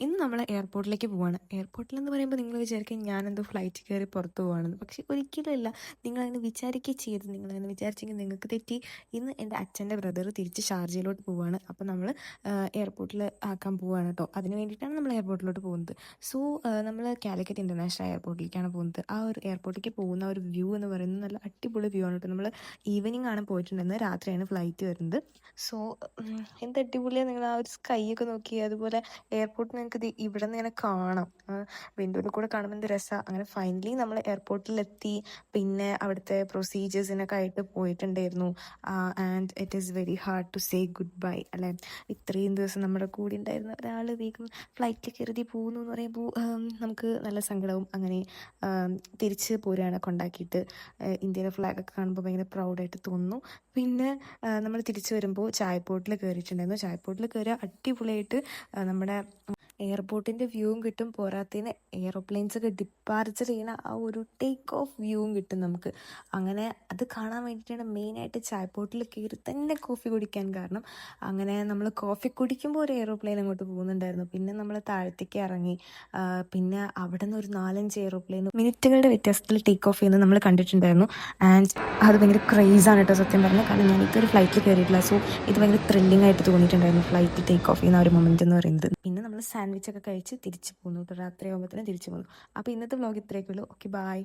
ഇന്ന് നമ്മൾ എയർപോർട്ടിലേക്ക് പോവാണ്. എയർപോർട്ടിലെന്ന് പറയുമ്പോൾ നിങ്ങൾ വിചാരിക്കും ഞാനെന്തോ ഫ്ലൈറ്റ് കയറി പുറത്ത് പോവാണെന്ന്. പക്ഷേ ഒരിക്കലുമല്ല. നിങ്ങളങ്ങനെ വിചാരിക്കുകയും ചെയ്യരുത്. നിങ്ങളങ്ങനെ വിചാരിച്ചെങ്കിൽ നിങ്ങൾക്ക് തെറ്റി. ഇന്ന് എൻ്റെ അച്ഛൻ്റെ ബ്രദർ തിരിച്ച് ഷാർജയിലോട്ട് പോവാണ്. അപ്പോൾ നമ്മൾ എയർപോർട്ടിൽ ആക്കാൻ പോവാണ് കേട്ടോ. അതിന് വേണ്ടിയിട്ടാണ് നമ്മൾ എയർപോർട്ടിലോട്ട് പോകുന്നത്. സോ നമ്മൾ കാലിക്കറ്റ് ഇൻ്റർനാഷണൽ എയർപോർട്ടിലേക്കാണ് പോകുന്നത്. ആ ഒരു എയർപോർട്ടിലേക്ക് പോകുന്ന ഒരു വ്യൂ എന്ന് പറയുന്നത് നല്ല അടിപൊളി വ്യൂ ആണ് കേട്ടോ. നമ്മൾ ഈവനിങ് ആണ് പോയിട്ടുണ്ടെന്ന്, രാത്രിയാണ് ഫ്ലൈറ്റ് വരുന്നത്. സോ എന്ത് അടിപൊളിയാണ്. നിങ്ങൾ ആ ഒരു സ്കൈ ഒക്കെ നോക്കി, അതുപോലെ എയർപോർട്ടിൽ നിങ്ങൾക്ക് ഇവിടെ നിന്ന് ഇങ്ങനെ കാണാം. വിൻഡോയിൽ കൂടെ കാണുമ്പോൾ എന്ത് രസമാണ്. അങ്ങനെ ഫൈനലി നമ്മൾ എയർപോർട്ടിലെത്തി. പിന്നെ അവിടുത്തെ പ്രൊസീജിയേഴ്സിനൊക്കെ ആയിട്ട് പോയിട്ടുണ്ടായിരുന്നു. And it is very hard to say good bye അല്ലേ. ഇത്രയും ദിവസം നമ്മുടെ കൂടെ ഉണ്ടായിരുന്ന ഒരാൾ വേഗം ഫ്ലൈറ്റിൽ കയറി പോകുന്നു എന്ന് പറയുമ്പോൾ നമുക്ക് നല്ല സങ്കടവും. അങ്ങനെ തിരിച്ച് പോരുകയാണ് കൊണ്ടാക്കിയിട്ട്. ഇന്ത്യയിലെ ഫ്ലാഗൊക്കെ കാണുമ്പോൾ ഭയങ്കര പ്രൗഡായിട്ട് തോന്നുന്നു. പിന്നെ നമ്മൾ തിരിച്ച് വരുമ്പോൾ ചായപ്പോട്ടിൽ കയറിയിട്ടുണ്ടായിരുന്നു. ചായപ്പോട്ടിൽ കയറിയ അടിപൊളിയായിട്ട് നമ്മുടെ എയർപോർട്ടിൻ്റെ വ്യൂവും കിട്ടും. പോരാത്തതിന് എയറോപ്ലെയിൻസ് ഒക്കെ ഡിപ്പാർച്ചർ ചെയ്യുന്ന ആ ഒരു ടേക്ക് ഓഫ് വ്യൂവും കിട്ടും നമുക്ക്. അങ്ങനെ അത് കാണാൻ വേണ്ടിയിട്ടാണ് മെയിനായിട്ട് ചായപ്പോട്ടിൽ കയറി തന്നെ കോഫി കുടിക്കാൻ കാരണം. അങ്ങനെ നമ്മൾ കോഫി കുടിക്കുമ്പോൾ ഒരു എയറോപ്ലെയിൻ അങ്ങോട്ട് പോകുന്നുണ്ടായിരുന്നു. പിന്നെ നമ്മൾ താഴത്തേക്ക് ഇറങ്ങി. പിന്നെ അവിടെ നിന്ന് ഒരു 4-5 എയറോപ്ലെയിൻ മിനിറ്റുകളുടെ വ്യത്യാസത്തിൽ ടേക്ക് ഓഫ് ചെയ്യുന്നത് നമ്മൾ കണ്ടിട്ടുണ്ടായിരുന്നു. ആൻഡ് അത് ഭയങ്കര ക്രേസാണ് കേട്ടോ സത്യം പറഞ്ഞാൽ. കാരണം ഞാൻ ഇതൊരു ഫ്ലൈറ്റിൽ കയറിയിട്ടില്ല. സോ ഇത് ഭയങ്കര ത്രില്ലിംഗ് ആയിട്ട് തോന്നിയിട്ടുണ്ടായിരുന്നു ഫ്ലൈറ്റ് ടേക്ക് ഓഫ് ചെയ്യുന്ന ഒരു മൊമെന്റ് എന്ന് പറയുന്നത്. പിന്നെ നമ്മൾ സാൻഡ്വിച്ച് ഒക്കെ കഴിച്ച് തിരിച്ചു പോന്നു കേട്ടോ. രാത്രി ആകുമ്പോഴത്തേനും തിരിച്ചു പോന്നു. അപ്പോൾ ഇന്നത്തെ വ്ലോഗ് ഇത്രയൊക്കെ ഉള്ളൂ. Okay, by.